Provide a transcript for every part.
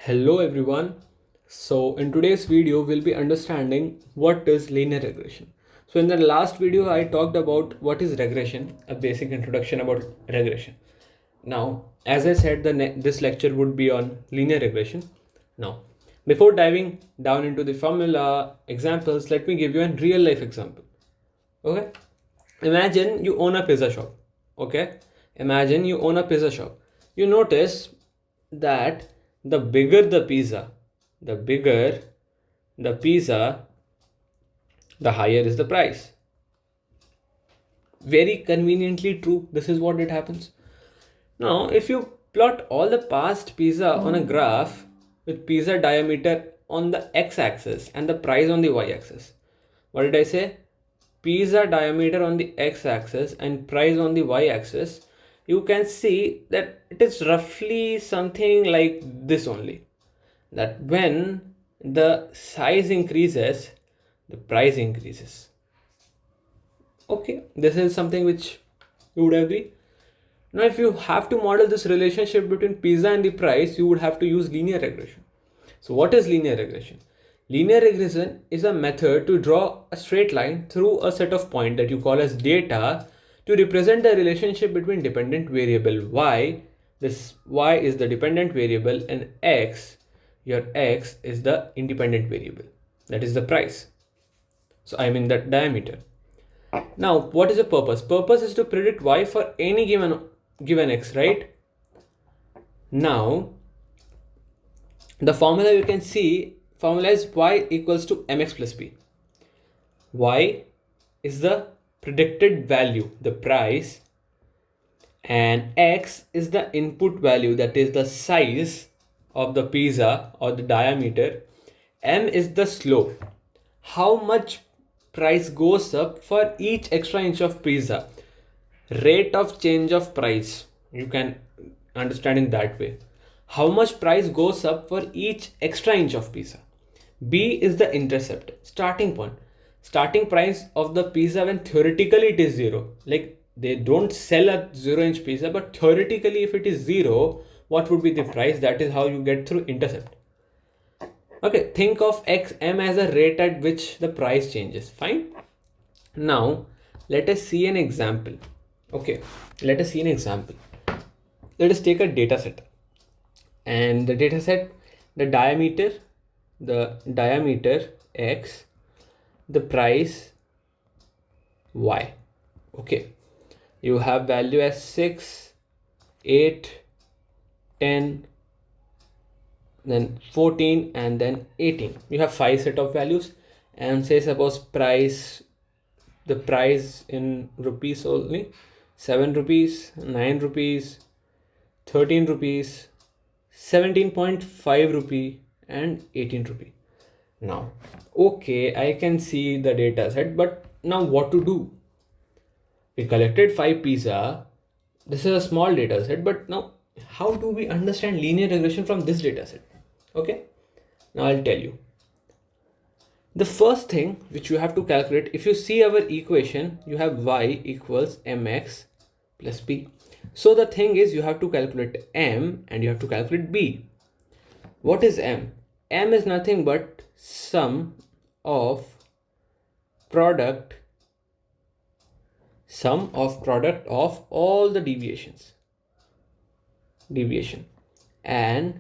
Hello everyone. So in today's video we'll be understanding what is linear regression. So in the last video I talked about what is regression, a basic introduction about regression. Now as I said this lecture would be on linear regression. Now before diving down into the formula examples, let me give you a real life example. Okay, imagine you own a pizza shop. Okay, imagine you own a pizza shop. You notice that the bigger the pizza, the bigger the pizza, the higher is the price. Very conveniently true. This is what it happens. Now if you plot all the past pizza on a graph with pizza diameter on the x-axis and the price on the y-axis, what did I say? Pizza diameter on the x-axis and price on the y-axis, you can see that it is roughly something like this only, that when the size increases, the price increases. Okay, this is something which you would agree. Now if you have to model this relationship between pizza and the price, you would have to use linear regression. So what is linear regression? Linear regression is a method to draw a straight line through a set of points that you call as data to represent the relationship between dependent variable y. This y is the dependent variable and x, your x is the independent variable, that is the price. So I mean that diameter. Now what is the purpose? Purpose is to predict y for any given x, right? Now the formula you can see, formula is y equals to mx plus b. Y is the predicted value, the price, and x is the input value, that is the size of the pizza or the diameter. M is the slope, how much price goes up for each extra inch of pizza, rate of change of price, you can understand in that way, how much price goes up for each extra inch of pizza. B is the intercept, starting point, starting price of the pizza when theoretically it is zero, like they don't sell a 0-inch pizza, but theoretically if it is zero, what would be the price? That is how you get through intercept. Okay, think of xm as a rate at which the price changes. Fine. Now let us see an example. Okay, let us see an example. Let us take a data set, and the data set, the diameter x, the price y. Okay, you have value as 6, 8, 10, then 14, and then 18. You have 5 set of values, and say suppose price, the price in rupees only, 7 rupees, 9 rupees, 13 rupees, 17.5 rupee, and 18 rupee. Now okay, I can see the data set, but now what to do? We collected 5 pizza. This is a small data set, but now how do we understand linear regression from this data set? Okay, now I'll tell you. The first thing which you have to calculate, if you see our equation, you have y equals mx plus b. So the thing is, you have to calculate m and you have to calculate b. What is m? M is nothing but sum of product of all the deviation, and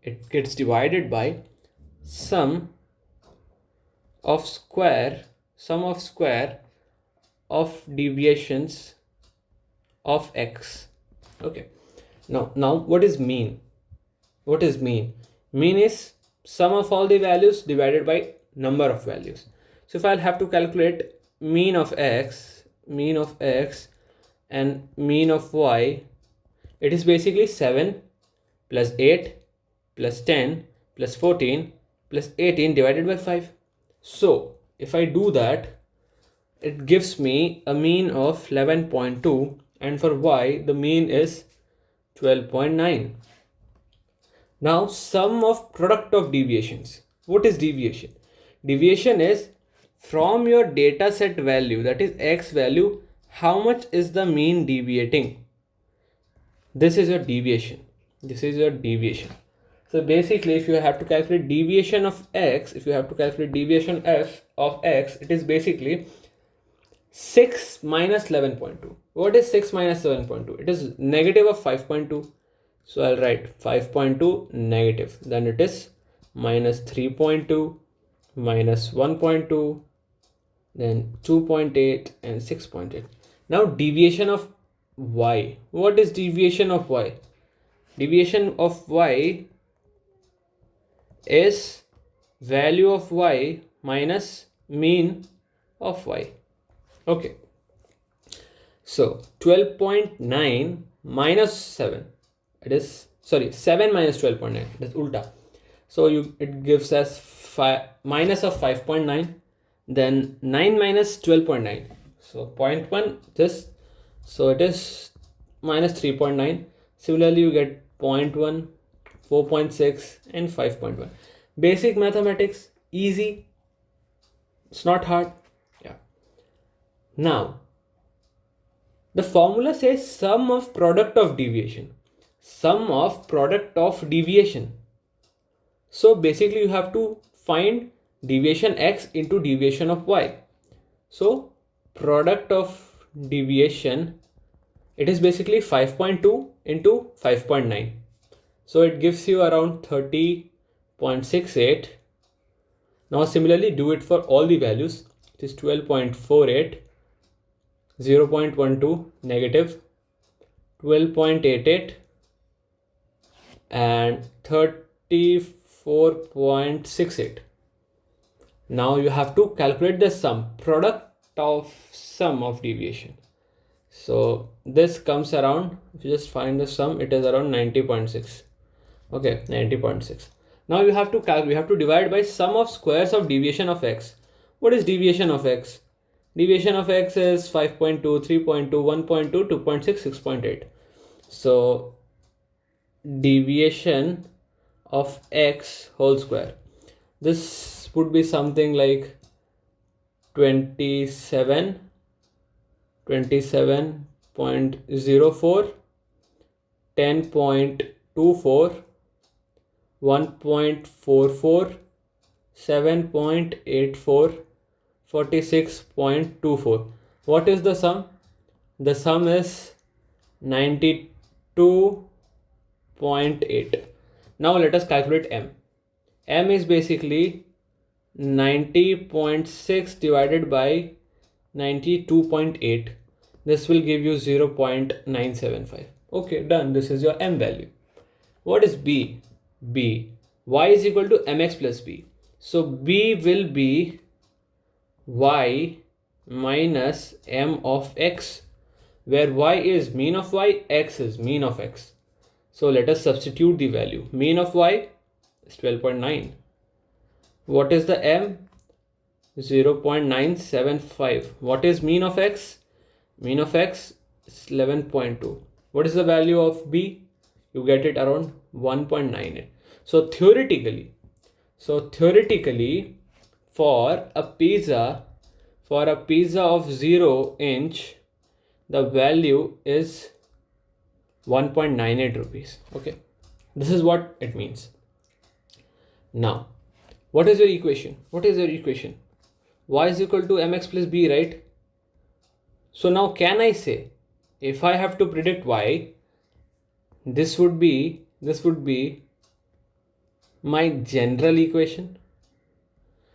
it gets divided by sum of square of deviations of x. Okay, now what is mean? What is mean? Mean is sum of all the values divided by number of values. So if I'll have to calculate mean of x and mean of y, it is basically 7 plus 8 plus 10 plus 14 plus 18 divided by 5. So if I do that, it gives me a mean of 11.2, and for y the mean is 12.9. Now sum of product of deviations. What is deviation? Deviation is from your data set value, that is x value, how much is the mean deviating. This is your deviation. So basically, if you have to calculate deviation of x, if you have to calculate deviation f of x, it is basically 6 minus 11.2. What is 6 minus 7.2? It is negative of 5.2. So I'll write 5.2 negative. Then it is minus 3.2, minus 1.2, then 2.8 and 6.8. Now deviation of y. What is deviation of y? Deviation of y is value of y minus mean of y. Okay. So 12.9 minus 7. It is, sorry, 7 minus 12.9. It is ulta. So it gives us minus of 5.9. Then 9 minus 12.9. So 0.1 this. So it is minus 3.9. Similarly, you get 0.1, 4.6 and 5.1. Basic mathematics, easy. It's not hard. Yeah. Now, the formula says sum of product of deviation. Sum of product of deviation. So basically you have to find deviation x into deviation of y. So product of deviation, it is basically 5.2 into 5.9. So it gives you around 30.68. Now similarly do it for all the values. It is 12.48, 0.12 negative, 12.88 and 34.68. Now you have to calculate the sum, product of sum of deviation. So this comes around, if you just find the sum, it is around 90.6. Okay, 90.6. Now you have to divide by sum of squares of deviation of x. What is deviation of x? Deviation of x is 5.2, 3.2, 1.2, 2.6, 6.8. So deviation of x whole square. This would be something like 27.04, 10.24, 1.44, 7.84, 46.24. What is the sum? The sum is 92.8. Now let us calculate m. M is basically 90.6 divided by 92.8. This will give you 0.975. Okay, done. This is your m value. What is b? B. Y is equal to mx plus b. So b will be y minus m of x, where y is mean of y, x is mean of x. So let us substitute the value. Mean of y is 12.9. What is the m? 0.975. What is mean of x? Mean of x is 11.2. What is the value of b? You get it around 1.98. So theoretically, for a pizza of 0 inch, the value is 1.98 rupees. Okay, this is what it means. Now, what is your equation? What is your equation? Y is equal to mx plus b, right? So now can I say, if I have to predict y, this would be my general equation.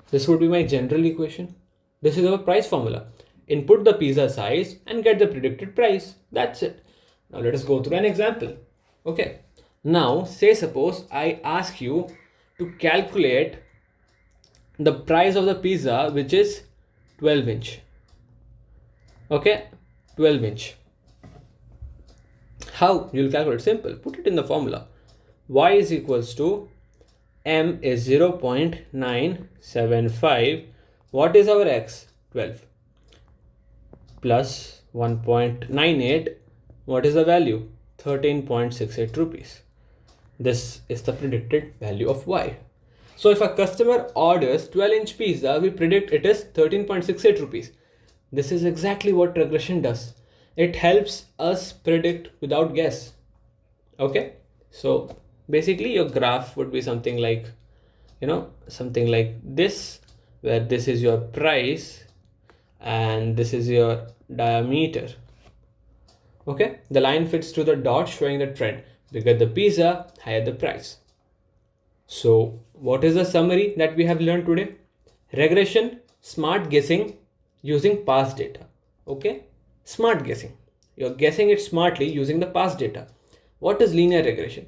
This would be my general equation. This is our price formula. Input the pizza size and get the predicted price. That's it. Now let us go through an example. Okay. Now say suppose I ask you to calculate the price of the pizza, which is 12 inch. Okay, 12 inch. How you'll calculate? Simple. Put it in the formula. Y is equals to m is 0.975. What is our x? 12 plus 1.98. What is the value? 13.68 rupees. This is the predicted value of y. So if a customer orders 12-inch pizza, we predict it is 13.68 rupees. This is exactly what regression does. It helps us predict without guess. Okay, so Basically your graph would be something like, something like this, where this is your price and this is your diameter. Okay, the line fits to the dot showing the trend. Bigger the pizza, higher the price. So what is the summary that we have learned today? Regression, smart guessing using past data. Okay, smart guessing. You're guessing it smartly using the past data. What is linear regression?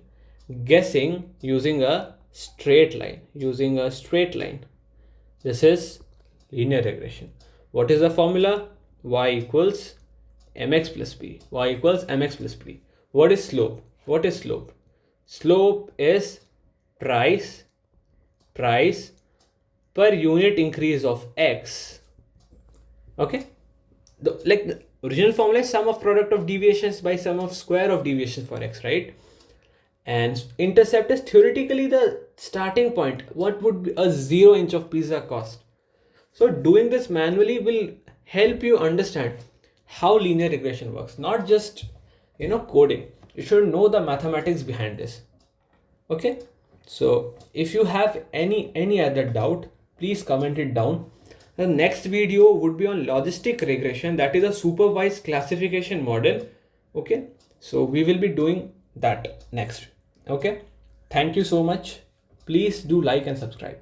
Guessing using a straight line. This is linear regression. What is the formula? Y equals mx plus b. Y equals mx plus b. What is slope? Slope is price per unit increase of x. Okay, the original formula is sum of product of deviations by sum of square of deviations for x, right? And intercept is theoretically the starting point. What would be a 0-inch of pizza cost? So doing this manually will help you understand how linear regression works, not just coding. You should know the mathematics behind this. Okay, so if you have any other doubt, please comment it down. The next video would be on logistic regression, that is a supervised classification model. Okay, so we will be doing that next. Okay, thank you so much. Please do like and subscribe.